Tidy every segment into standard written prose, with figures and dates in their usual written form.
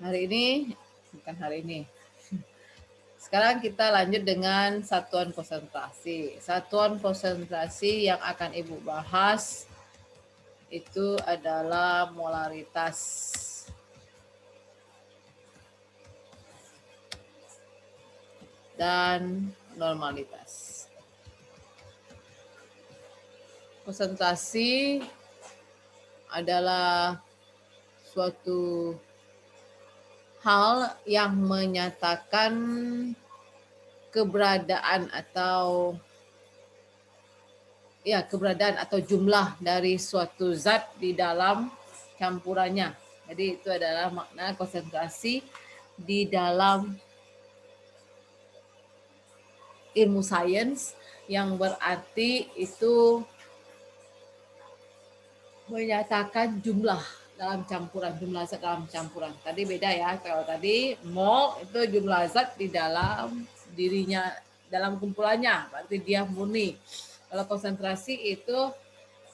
Hari ini, bukan hari ini. Sekarang kita lanjut dengan satuan konsentrasi. Satuan konsentrasi yang akan Ibu bahas itu adalah molaritas. Dan normalitas. Konsentrasi adalah suatu hal yang menyatakan keberadaan atau jumlah dari suatu zat di dalam campurannya. Jadi itu adalah makna konsentrasi di dalam ilmu sains, yang berarti itu menyatakan jumlah dalam campuran, jumlah zat dalam campuran. Tadi beda ya, kalau tadi mol itu jumlah zat di dalam dirinya, dalam kumpulannya, berarti dia murni. Kalau konsentrasi itu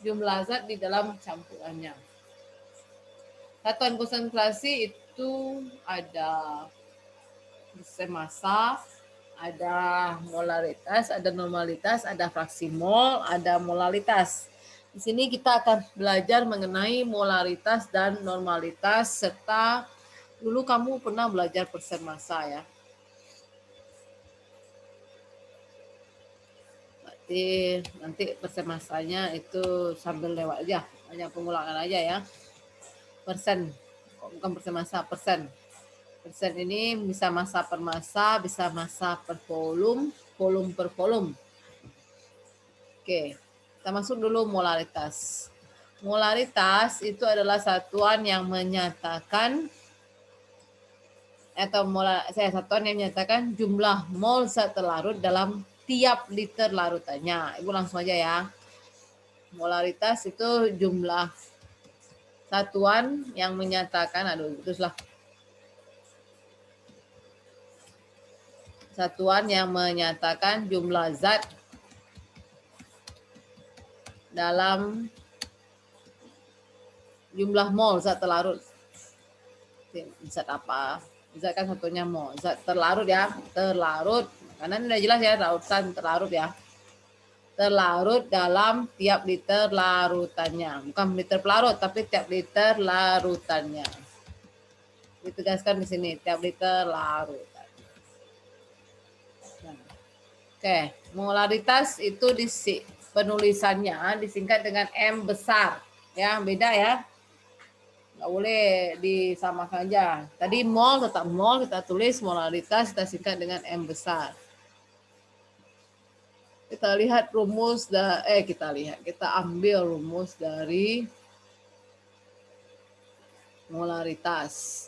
jumlah zat di dalam campurannya. Satuan konsentrasi itu ada persen massa, ada molaritas, ada normalitas, ada fraksi mol, ada molalitas. Di sini kita akan belajar mengenai molaritas dan normalitas, serta dulu kamu pernah belajar persen massa ya. Berarti nanti persen massanya itu sambil lewat aja, hanya pengulangan aja ya. Persen, bukan persen massa, persen. Persen ini bisa massa per massa, bisa massa per volume, volume per volume. Oke, kita masuk dulu molaritas. Molaritas itu adalah satuan yang menyatakan satuan yang menyatakan jumlah mol zat terlarut dalam tiap liter larutannya. Ibu langsung aja ya. Molaritas itu jumlah satuan yang menyatakan, teruslah. Satuan yang menyatakan jumlah zat dalam jumlah mol zat terlarut. Zat apa? Zat kan satunya mol. Zat terlarut ya, terlarut. Karena ini udah jelas ya, lautan terlarut ya. Terlarut dalam tiap liter larutannya. Bukan liter pelarut, tapi tiap liter larutannya. Ditegaskan di sini, tiap liter larutan. Nah. Oke, molaritas itu penulisannya disingkat dengan M besar. Ya, beda ya. Nggak boleh disamakan aja. Tadi mol tetap mol, kita tulis molaritas, kita singkat dengan M besar. Kita lihat rumus, kita ambil rumus dari molaritas.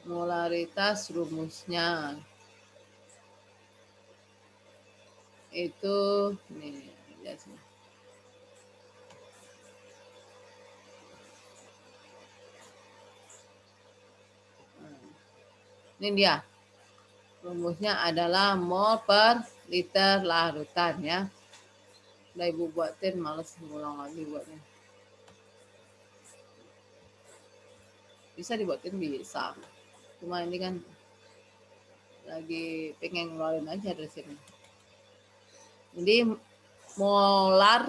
Molaritas rumusnya itu nih, lihat sini. Ini dia. Rumusnya adalah mol per liter larutan ya. Udah Ibu buatin, males ngulang lagi buatnya. Bisa dibuatin, bisa. Cuma ini kan lagi pengen ngeluarin aja dari sini. Jadi molar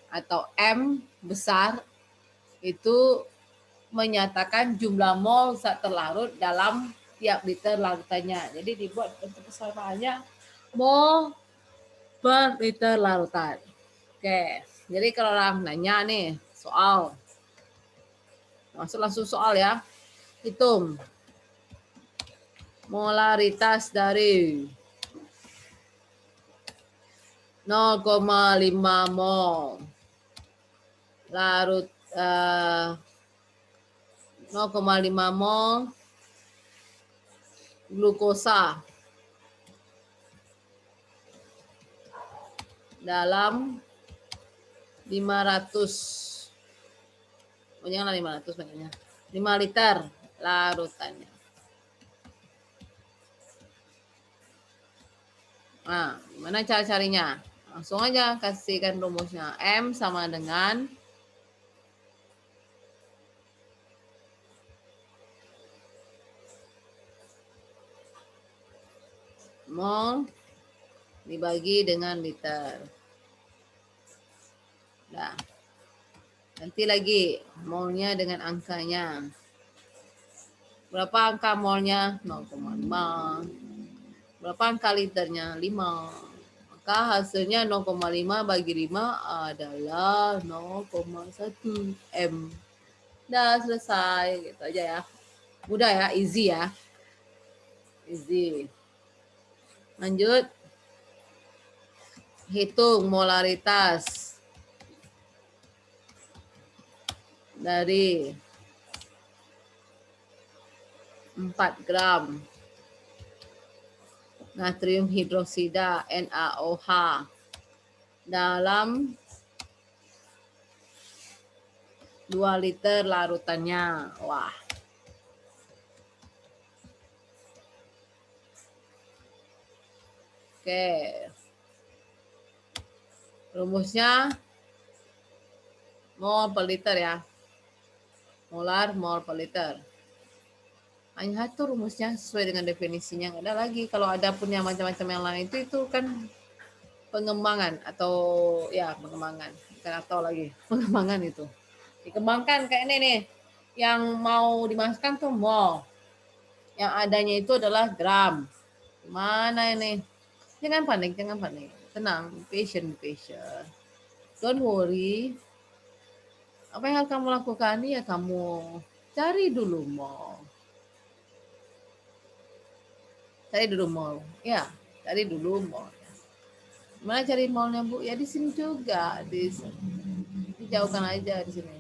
atau M besar itu menyatakan jumlah mol zat terlarut dalam tiap liter larutannya. Jadi dibuat untuk kesamaannya mol per liter larutan. Oke, jadi kalau orang nanya nih soal, masuk langsung soal ya. Hitung molaritas dari 0,5 mol larut 0,5 mol glukosa dalam 500, janganlah 500 banyaknya, 5 liter larutannya. Nah, gimana cara carinya? Langsung aja kasihkan rumusnya. M sama dengan Mol dibagi dengan liter. Nah, nanti lagi molnya dengan angkanya. Berapa angka molnya? 0,5. Berapa angka liternya? 5. Maka hasilnya 0,5 bagi 5 adalah 0,1 M. Udah selesai, gitu aja ya. Mudah ya, easy ya. Easy. Lanjut. Hitung molaritas dari 4 gram natrium hidroksida NaOH dalam 2 liter larutannya. Wah. Oke. Rumusnya mol per liter ya. Molar mol per liter. Hanya satu rumusnya sesuai dengan definisinya. Nggak ada lagi. Kalau ada punya macam-macam yang lain itu kan pengembangan atau ya pengembangan. Bukan atau lagi. Pengembangan itu. Dikembangkan kayak ini nih. Yang mau dimasukkan tuh mol. Yang adanya itu adalah gram. Mana ini? Jangan panik, jangan panik. Tenang, patient. Don't worry. Apa yang harus kamu lakukan ya kamu cari dulu mall. Cari dulu mall. Ya, cari dulu mall. Mana cari mallnya Bu? Ya di sini juga. Dijauhkan aja di sini.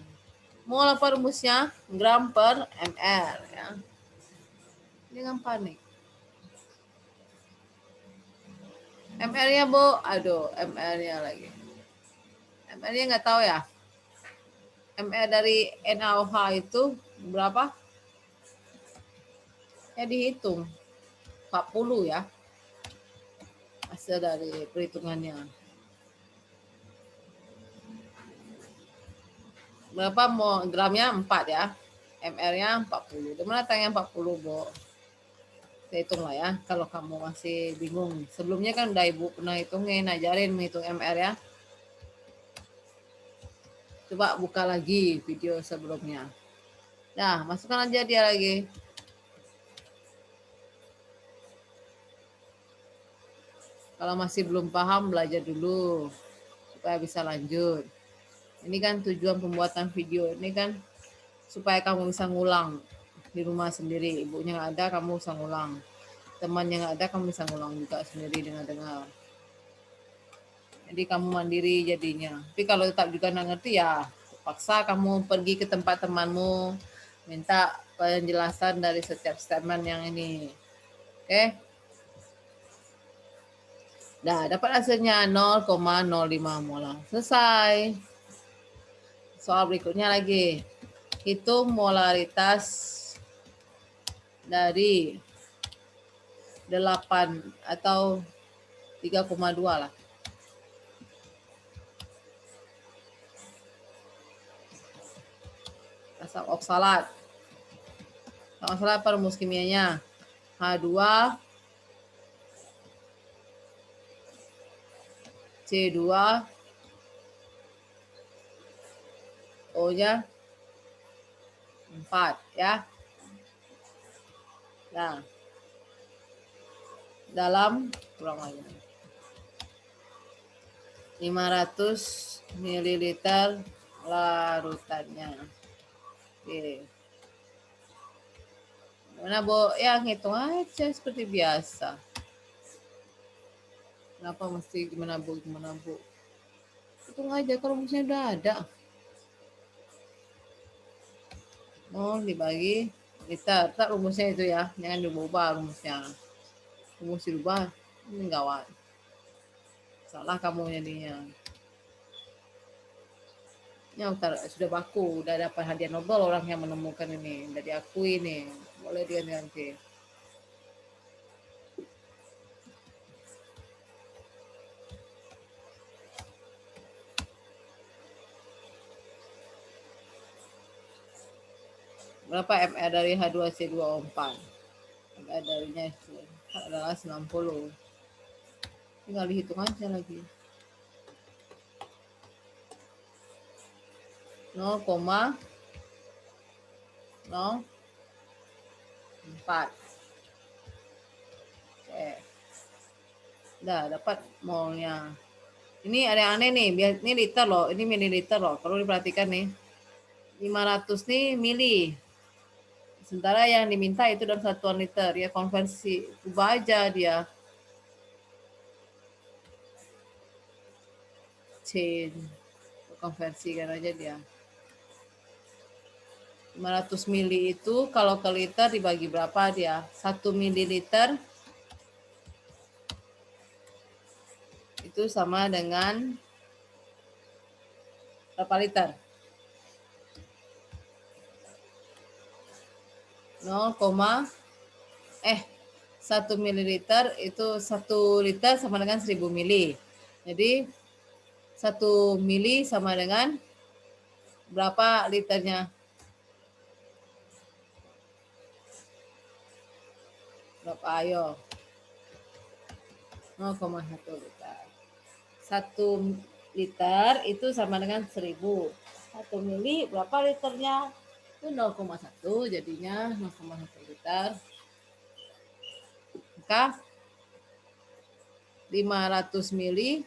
Mall apa rumusnya? Gram per ml ya. Jangan panik. ML-nya Bu, aduh ML-nya lagi. ML-nya nggak tahu ya. ML dari NaOH itu berapa? Ya dihitung 40 ya. Hasil dari perhitungannya. Berapa mau gramnya 4 ya. ML-nya 40. Di mana tanya 40, Bu? Saya hitung lah ya, kalau kamu masih bingung. Sebelumnya kan udah Ibu pernah hitungin, ajarin menghitung ML ya. Coba buka lagi video sebelumnya. Nah, masukkan aja dia lagi. Kalau masih belum paham, belajar dulu. Supaya bisa lanjut. Ini kan tujuan pembuatan video. Ini kan supaya kamu bisa ngulang di rumah sendiri. Ibunya nggak ada, kamu bisa ngulang. Temannya nggak ada, kamu bisa ngulang juga sendiri dengar-dengar. Jadi kamu mandiri jadinya. Tapi kalau tetap juga nggak ngerti ya paksa kamu pergi ke tempat temanmu, minta penjelasan dari setiap statement yang ini. Oke? Nah, dapat hasilnya 0,05 molar. Selesai. Soal berikutnya lagi. Hitung molaritas dari 8 atau 3,2 lah. Asam oksalat. Asam oksalat apa rumus kimianya? H2 C2 O-nya 4 ya. Nah, dalam kurang lagi 500 ml larutannya. Oke. Mana Bu? Ya ngitung aja seperti biasa. Kenapa mesti gimana Bu? Hitung aja kalau rumusnya udah ada. Dibagi liter. Tak rumusnya itu ya. Jangan diubah rumusnya. Rumus dirubah. Ini gawat. Salah kamu jadinya. Ya sudah baku, udah dapat hadiah Nobel orang yang menemukan ini, udah diakui nih, boleh diganti. Berapa ml dari H2C2O4? ML darinya itu adalah 90. Tinggal dihitung aja lagi. 0,04. Oke. Udah dapat molnya. Ini ada yang aneh nih, ini liter loh, ini mililiter loh. Kalau diperhatikan nih, 500 nih mili. Sementara yang diminta itu dalam satuan liter, ya konversi. Ubah aja dia. Change. Konversikan aja dia. 500 mili itu kalau ke liter dibagi berapa dia? 1 mililiter itu sama dengan berapa liter? 1 mililiter itu 1 liter sama dengan 1000 mili. Jadi 1 mili sama dengan berapa liternya? Berapa ayo? 0,1 liter. 1 liter itu sama dengan 1000. 1 mili berapa liternya? Itu 0,1 jadinya 0,1 liter. Maka 500 mili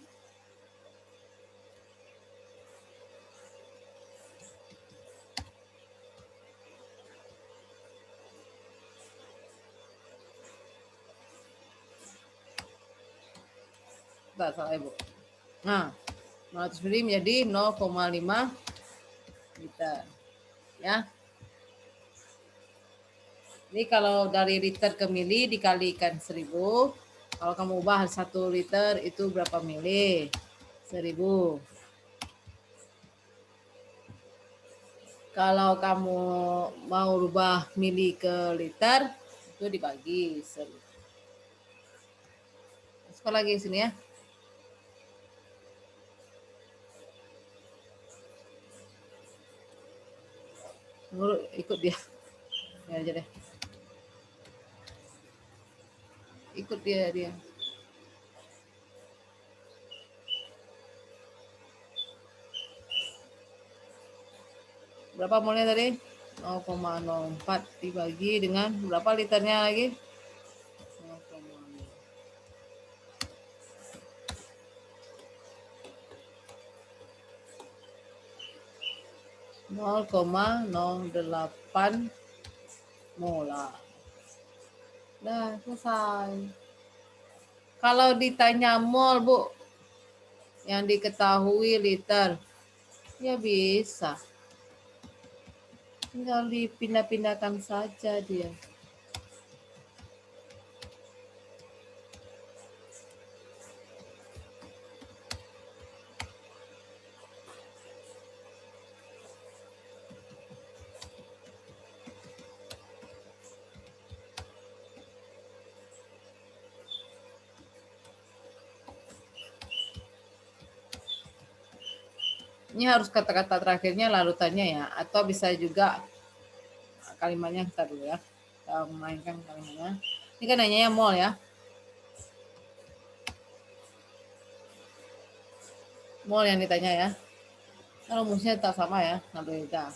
salah Ibu. Nah, 500 mili menjadi 0,5 liter. Ya. Ini kalau dari liter ke mili dikalikan 1000. Kalau kamu ubah 1 liter itu berapa mili? 1000. Kalau kamu mau rubah mili ke liter, itu dibagi 1000. Masuk lagi sini ya. Ikut dia. Ya aja deh. Ikut dia. Berapa molnya tadi? 0,04 dibagi dengan berapa liternya lagi? 0,08 molar. Nah, selesai. Kalau ditanya mol, Bu, yang diketahui liter, ya bisa. Tinggal dipindah-pindahkan saja dia. Ini harus kata-kata terakhirnya larutannya ya, atau bisa juga kalimatnya kita dulu ya. Kita mainkan kalimatnya. Ini kan nanya mol ya. Mol yang ditanya ya. Kalau rumusnya tetap sama ya, beda.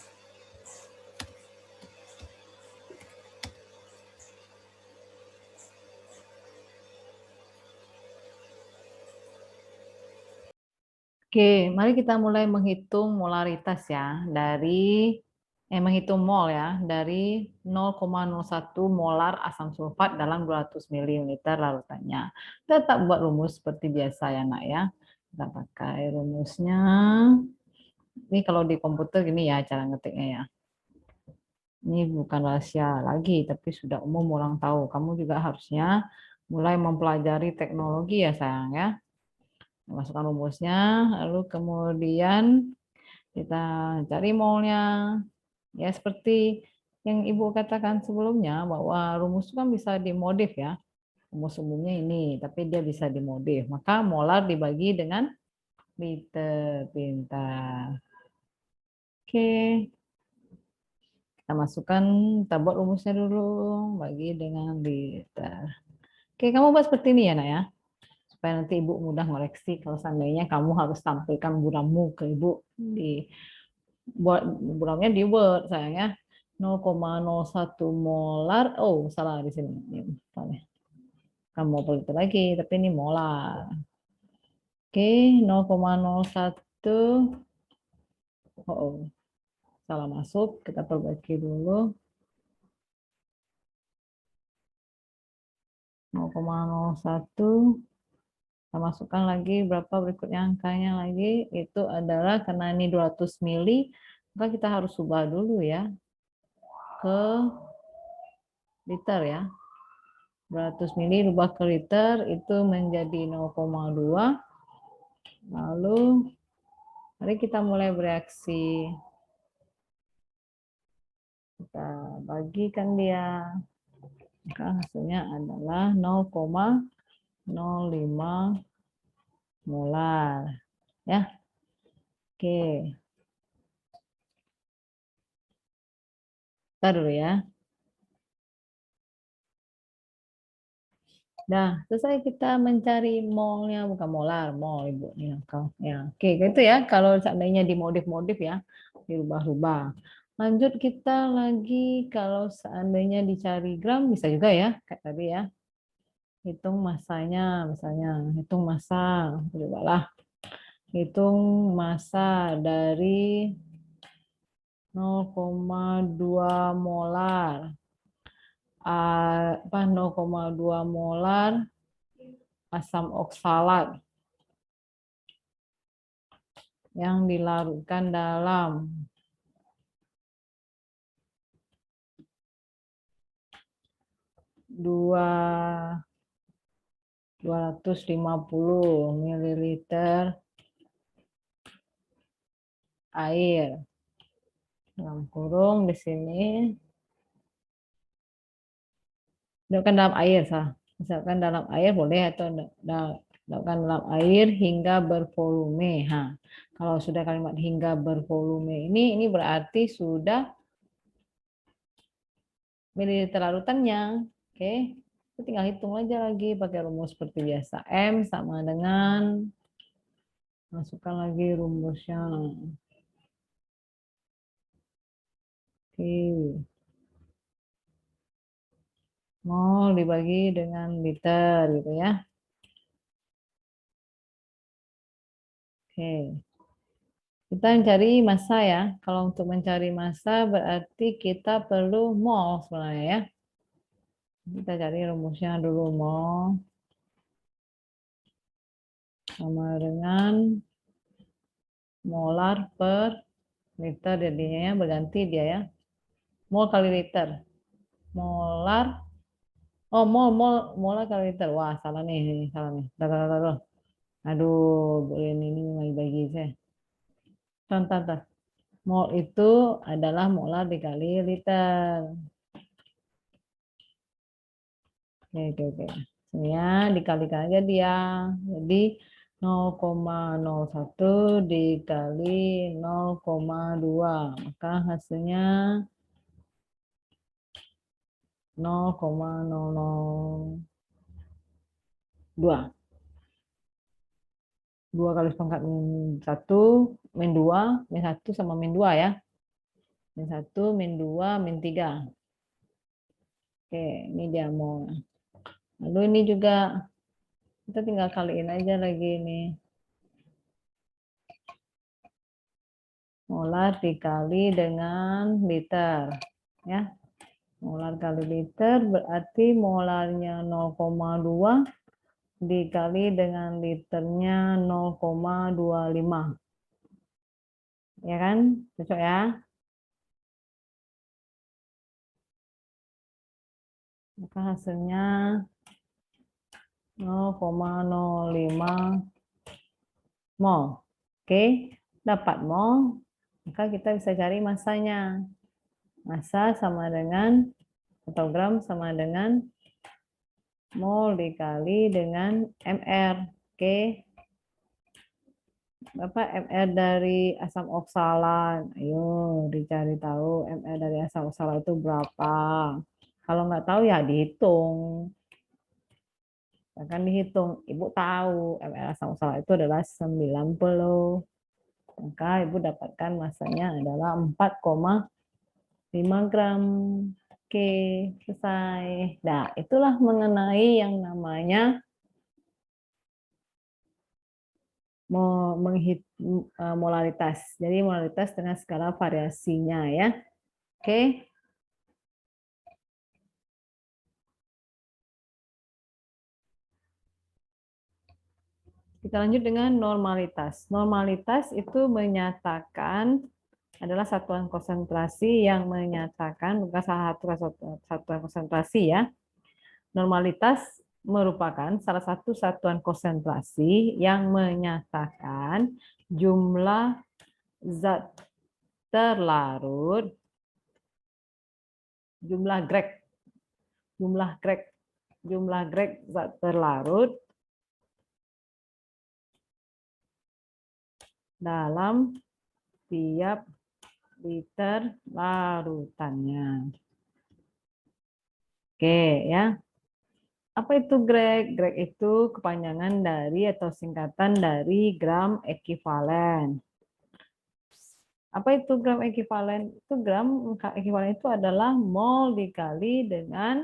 Oke, mari kita mulai menghitung molaritas ya dari menghitung mol ya dari 0,01 molar asam sulfat dalam 200 ml larutannya. Tetap buat rumus seperti biasa ya Nak ya. Kita pakai rumusnya. Ini kalau di komputer gini ya cara ngetiknya ya. Ini bukan rahasia lagi, tapi sudah umum orang tahu. Kamu juga harusnya mulai mempelajari teknologi ya sayang ya. Masukkan rumusnya, lalu kemudian kita cari molnya. Ya seperti yang Ibu katakan sebelumnya bahwa rumus itu kan bisa dimodif ya. Rumus umumnya ini, tapi dia bisa dimodif. Maka molar dibagi dengan liter, pintar. Oke. Kita masukkan, kita buat rumusnya dulu, bagi dengan liter. Oke, kamu buat seperti ini ya, Nak ya. supaya nanti Ibu mudah ngoreksi kalau seandainya kamu harus tampilkan burammu ke Ibu di buramnya di Word sayangnya. 0,01 molar. Oh, salah di sini. Kamu mau pelita lagi, tapi ini molar. Oke, 0,01. Oh, salah masuk. Kita perbaiki dulu. 0,01. Kita masukkan lagi berapa berikutnya angkanya lagi. Itu adalah karena ini 200 mili, maka kita harus ubah dulu ya ke liter ya. 200 mili rubah ke liter itu menjadi 0,2. Lalu mari kita mulai bereaksi. Kita bagikan dia. Maka hasilnya adalah 0,05 molar. Ya. Oke. Kita dulu ya. Nah, selesai kita mencari molnya, bukan molar, mol Ibu. Ya, oke, gitu ya. Kalau seandainya dimodif-modif ya, dirubah-rubah. Lanjut kita lagi, kalau seandainya dicari gram, bisa juga ya, kayak tadi ya. Hitung masanya, misalnya, hitung massa, cobalah. Hitung massa dari 0,2 molar. 0,2 molar asam oksalat yang dilarutkan dalam 250 ml air. Dalam kurung di sini. Dilakukan dalam air, sah. Misalkan dalam air boleh atau dilakukan dalam air hingga bervolume. Kalau sudah kalimat hingga bervolume ini berarti sudah mililiter larutannya. Oke. Kita tinggal hitung aja lagi pakai rumus seperti biasa. M sama dengan, masukkan lagi rumusnya. Oke. Mol dibagi dengan liter gitu ya. Oke. Kita mencari massa ya. Kalau untuk mencari massa berarti kita perlu mol sebenarnya ya. Kita cari rumusnya dulu. Mol sama dengan molar per liter, jadinya ya, berganti dia ya. Mol kali liter. Molar. Oh, molar kali liter. Wah, salah nih, salah nih. Aduh, ini bagi saya. Contoh. Mol itu adalah molar dikali liter. Oke. Ini ya, dikalikan aja dia. Jadi 0,01 dikali 0,2. Maka hasilnya 0,002. 2 kali pangkat min 1, min 2, min 1 sama min 2 ya. Min 1, min 2, min 3. Oke, ini dia mol. Lalu ini juga kita tinggal kaliin aja lagi ini. Molar dikali dengan liter. Ya. Molar kali liter berarti molarnya 0,2 dikali dengan liternya 0,25. Ya kan? Cocok ya? Maka hasilnya 0,05 mol. Oke, dapat mol. Maka kita bisa cari massanya. Massa sama dengan, atau gram sama dengan mol dikali dengan mr. Oke. Bapak, mr dari asam oksalat. Ayo dicari tahu mr dari asam oksalat itu berapa. Kalau nggak tahu ya dihitung. Akan dihitung. Ibu tahu ml asam urat itu adalah 90. Maka Ibu dapatkan masanya adalah 4,5 gram. Oke, selesai. Nah, itulah mengenai yang namanya molaritas. Jadi molaritas dengan skala variasinya ya. Oke. Kita lanjut dengan normalitas. Normalitas itu menyatakan adalah satuan konsentrasi yang menyatakan bukan salah satu satuan konsentrasi ya. Normalitas merupakan salah satu satuan konsentrasi yang menyatakan jumlah zat terlarut, jumlah grek zat terlarut dalam tiap liter larutannya. Oke ya. Apa itu grek? Grek itu kepanjangan dari atau singkatan dari gram ekivalen. Apa itu gram ekivalen? Itu gram ekivalen itu adalah mol dikali dengan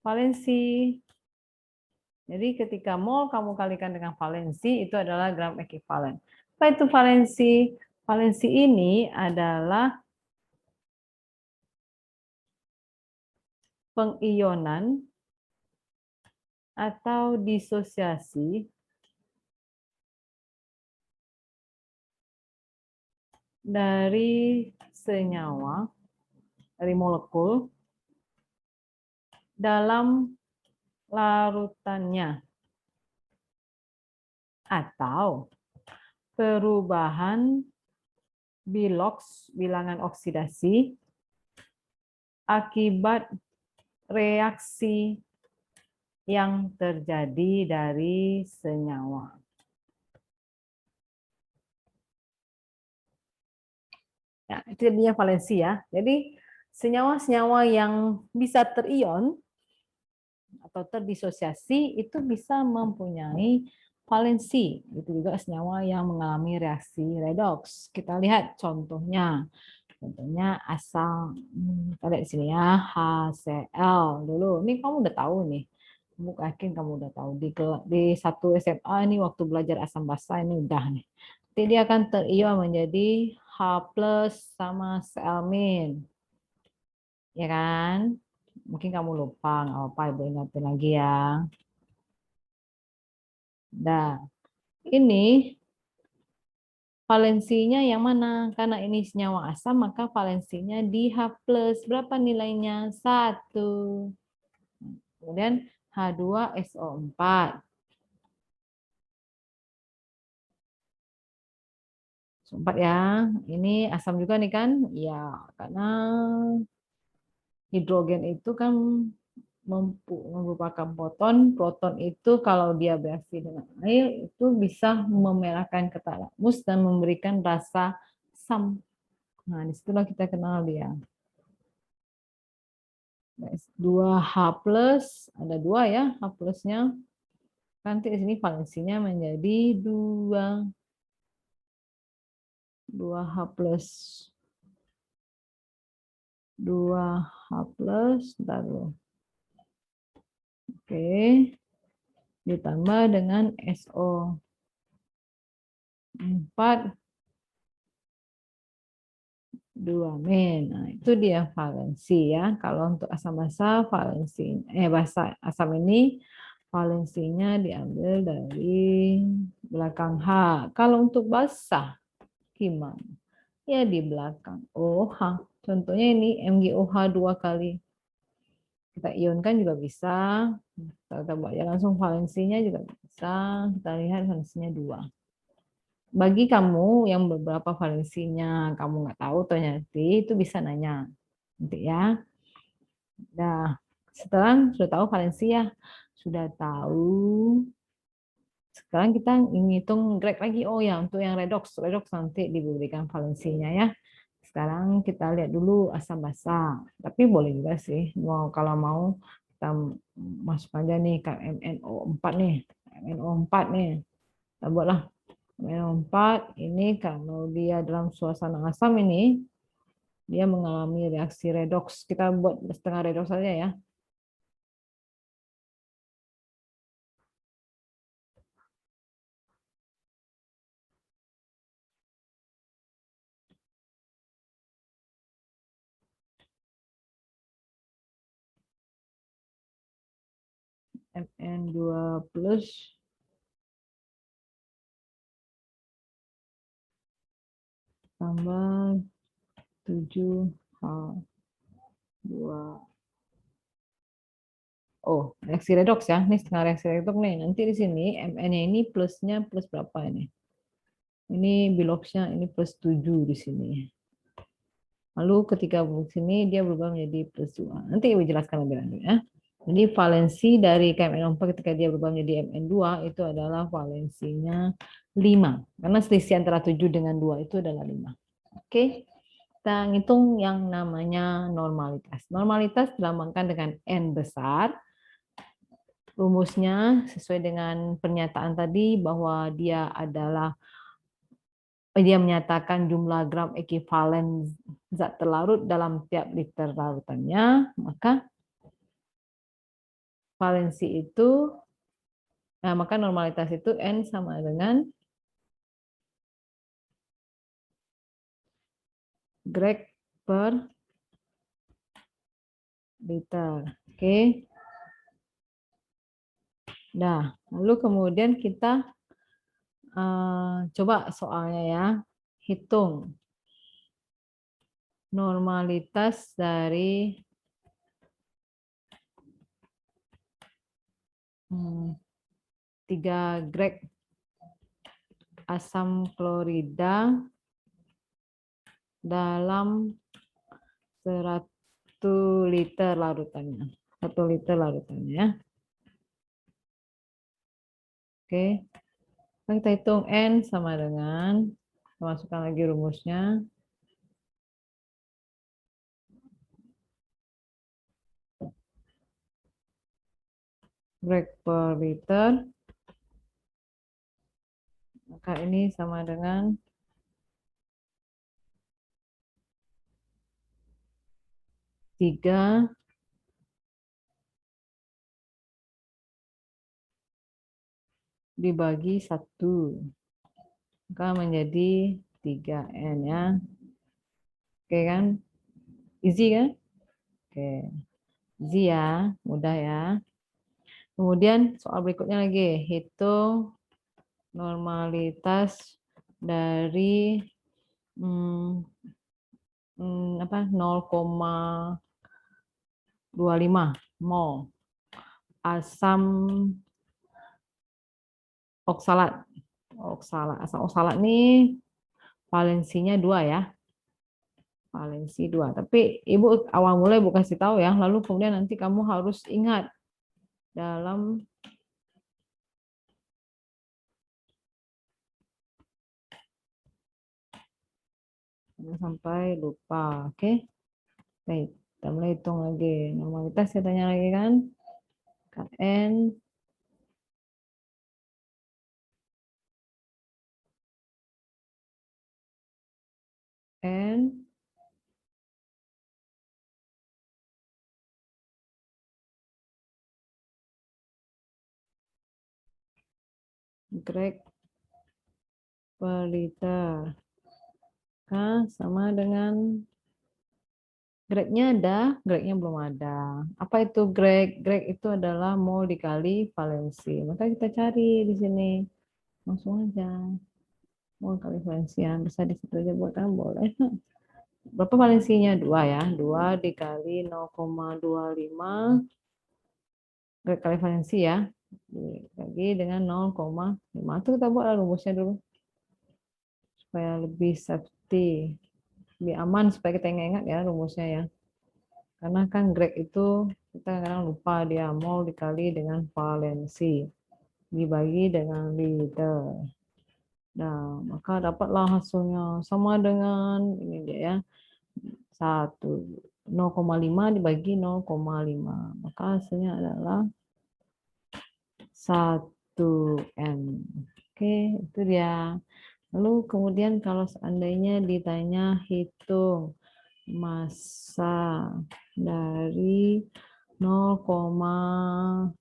valensi. Jadi ketika mol kamu kalikan dengan valensi itu adalah gram ekivalen. Apa itu valensi? Valensi ini adalah pengionan atau disosiasi dari senyawa, dari molekul dalam larutannya atau perubahan bilangan oksidasi akibat reaksi yang terjadi dari senyawa. Ya, itu dia valensi ya. Jadi senyawa-senyawa yang bisa terion atau terdisosiasi itu bisa mempunyai valensi. Itu juga senyawa yang mengalami reaksi redoks. Kita lihat contohnya. Contohnya asam, kita lihat di sini ya, HCl dulu. Ini kamu udah tahu nih. Kamu yakin kamu udah tahu di satu SMA ini waktu belajar asam basa ini udah nih. Nanti dia akan terion menjadi H+ sama Cl-. Ya kan? Mungkin kamu lupa, nggak apa-apa, Ibu ingatin lagi ya. Nah, ini valensinya yang mana? Karena ini senyawa asam, maka valensinya di H+. Berapa nilainya? 1. Kemudian H2SO4. Sempat ya. Ini asam juga nih kan? Ya, karena hidrogen itu kan merupakan proton. Proton itu kalau dia bereaksi dengan air itu bisa memerahkan ketalamus dan memberikan rasa asam. Nah, disitulah kita kenal dia. 2H+, ada 2 ya H plusnya. Nanti di sini valensinya menjadi 2. 2H+. 2H+, bentar dulu. Oke. Ditambah dengan SO4 2-. Nah, itu dia valensi ya. Kalau untuk asam basa valensi basa asam ini valensinya diambil dari belakang H. Kalau untuk basa gimana? Ya di belakang OH. Contohnya ini MgOH 2 kali. Kita ionkan juga bisa. Kita buat ya langsung valensinya juga bisa. Kita lihat valensinya 2. Bagi kamu yang beberapa valensinya kamu nggak tahu ternyata itu bisa nanya nanti ya. Nah, setelah sudah tahu valensi ya, sudah tahu. Sekarang kita ngitung grek lagi. Oh ya, untuk yang redox nanti diberikan valensinya ya. Sekarang kita lihat dulu asam basa. Tapi boleh juga sih, kalau mau kita masuk aja nih ke MnO4 nih. MnO4 nih. Kita buatlah MnO4 ini kalau dia dalam suasana asam ini dia mengalami reaksi redoks. Kita buat setengah redoks saja ya. Mn2 plus tambah 7H2. Oh, reaksi redoks ya. Ini setengah reaksi redoks nih. Nanti di sini Mn-nya ini plusnya plus berapa ini? Ini biloxnya ini plus 7 di sini. Lalu ketika di sini dia berubah menjadi plus 2. Nanti Ibu jelaskan lebih lanjut ya. Jadi valensi dari KMN4 ketika dia berubah menjadi Mn2 itu adalah valensinya 5. Karena selisih antara 7 dengan 2 itu adalah 5. Oke. Kita ngitung yang namanya normalitas. Normalitas dilambangkan dengan N besar. Rumusnya sesuai dengan pernyataan tadi bahwa dia menyatakan jumlah gram ekivalen zat terlarut dalam tiap liter larutannya, maka valensi itu, maka normalitas itu N sama dengan grek per liter. Oke. Nah, lalu kemudian kita coba soalnya ya, hitung normalitas dari 3 grek asam klorida dalam 1 liter larutannya. 1 liter larutannya ya. Oke. Kita hitung N sama dengan, masukkan lagi rumusnya. Grek per liter. Maka ini sama dengan 3 dibagi 1. Maka menjadi 3N ya. Oke kan? Easy kan? Oke. Easy ya, mudah ya. Kemudian soal berikutnya lagi, hitung normalitas dari 0,25 mol asam oksalat. Asam oksalat ini valensinya 2 ya. Valensi 2. Tapi Ibu awal mulai Ibu kasih tahu ya, lalu kemudian nanti kamu harus ingat dalam sampai lupa. Oke. Baik, kita mulai hitung lagi. Normalitas saya tanya lagi kan. Kn N grek per liter. K sama dengan greknya ada, greknya belum ada. Apa itu grek? Grek itu adalah mol dikali valensi. Maka kita cari di sini. Langsung aja. Mol kali valensi ya. Bisa di situ aja buat kan boleh. Berapa valensinya? 2 ya. 2 dikali 0,25 grek kali valensi ya. Dibagi dengan 0,5. Itu kita buat rumusnya dulu. Supaya lebih safety. Lebih aman supaya kita ingat ya rumusnya ya. Karena kan grek itu kita kadang lupa dia mol dikali dengan valensi dibagi dengan liter. Nah, maka dapatlah hasilnya sama dengan ini dia ya. 1 0,5 dibagi 0,5. Maka hasilnya adalah 1 M. Oke, itu dia. Lalu kemudian kalau seandainya ditanya hitung massa dari 0,05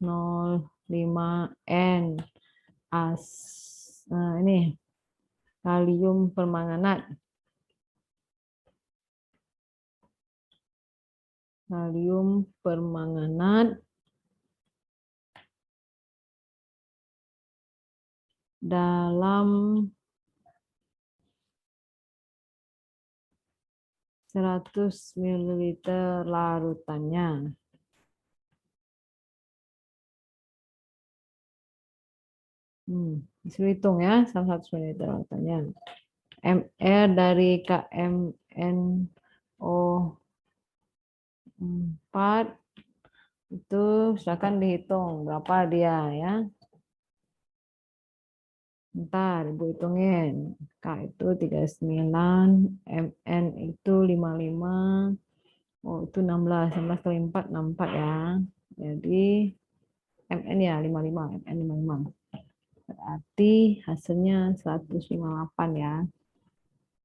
N ini kalium permanganat. Kalium permanganat dalam 100 ml larutannya. Bisa hitung ya, 100 ml larutannya. MR dari KMNO4 itu silakan dihitung berapa dia ya. Ntar Ibu hitungin. K itu 39, MN itu 55, oh itu 16, 16 kali 4, 64 ya. Jadi MN ya 55, MN 55. Berarti hasilnya 158 ya.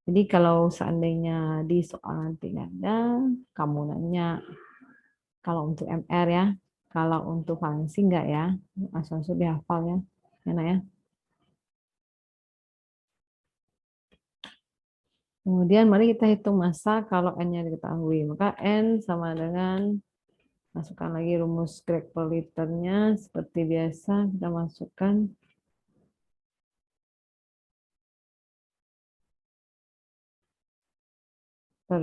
Jadi kalau seandainya di soal nanti ada, kamu nanya kalau untuk MR ya, kalau untuk valensi enggak ya, langsung dihafal ya, enak ya. Kemudian mari kita hitung massa kalau N-nya diketahui. Maka N sama dengan, masukkan lagi rumus Greg per liternya. Seperti biasa kita masukkan per.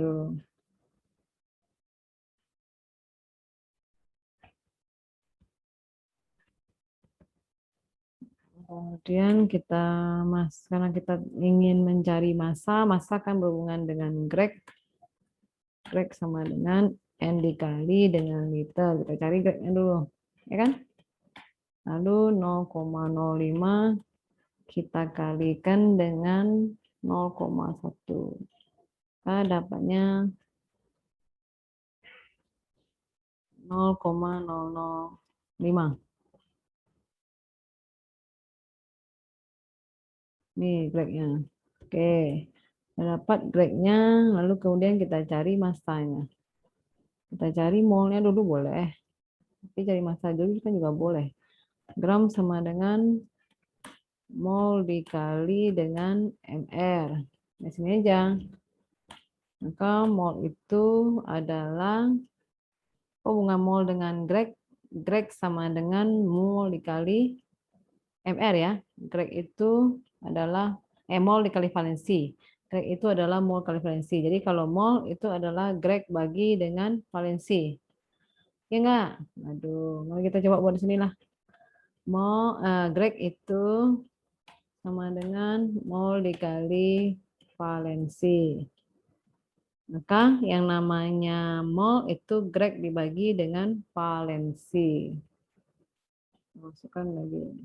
Kemudian kita karena kita ingin mencari massa, massa kan berhubungan dengan Greg. Greg sama dengan N dikali dengan liter. Kita cari Gregnya dulu, ya kan? Lalu 0,05 kita kalikan dengan 0,1. Maka dapatnya 0,005. Nih Gregnya. Oke. Dapat Gregnya, lalu kemudian kita cari massanya. Kita cari molnya dulu boleh. Tapi cari massa dulu kan juga boleh. Gram sama dengan mol dikali dengan MR. Di sini aja. Maka mol itu adalah hubungan mol dengan Greg. Greg sama dengan mol dikali MR ya. Greg itu adalah mol dikali valensi. Greg itu adalah mol kali valensi. Jadi kalau mol itu adalah Greg bagi dengan valensi. Ya enggak? Aduh, mari kita coba buat di sini lah. Mol Greg itu sama dengan mol dikali valensi. Maka yang namanya mol itu Greg dibagi dengan valensi. Masukkan lagi.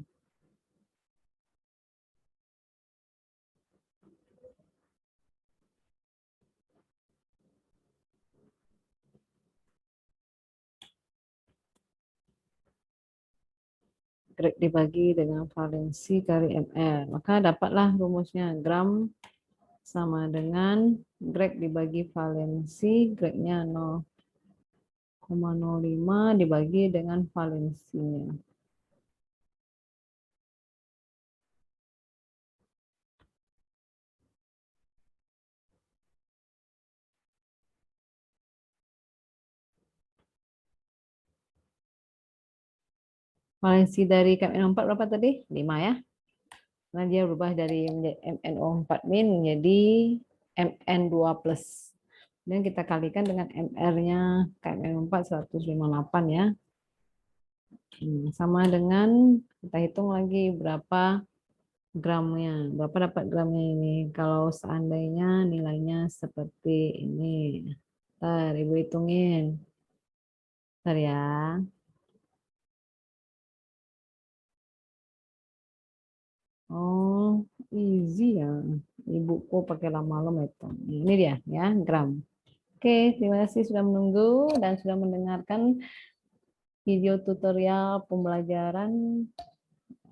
Greg dibagi dengan valensi kali MR. Maka dapatlah rumusnya gram sama dengan Greg dibagi valensi, Gregnya 0,05 dibagi dengan valensinya. Valensi dari KMNO4 berapa tadi? 5 ya. Karena dia berubah dari MNO4- menjadi MN2+. Dan kita kalikan dengan MR-nya KMNO4 158 ya. Sama dengan kita hitung lagi berapa gramnya. Berapa dapat gramnya ini? Kalau seandainya nilainya seperti ini. Ntar Ibu hitungin. Ntar ya. Oh, easy ya. Ibuku pakai lama-lama itu. Ini dia ya, gram. Oke, terima kasih sudah menunggu dan sudah mendengarkan video tutorial pembelajaran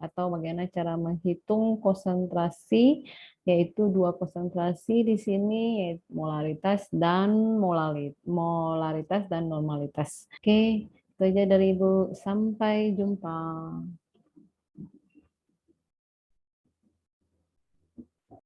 atau bagaimana cara menghitung konsentrasi, yaitu dua konsentrasi di sini, yaitu molaritas dan normalitas. Oke, itu aja dari Ibu. Sampai jumpa.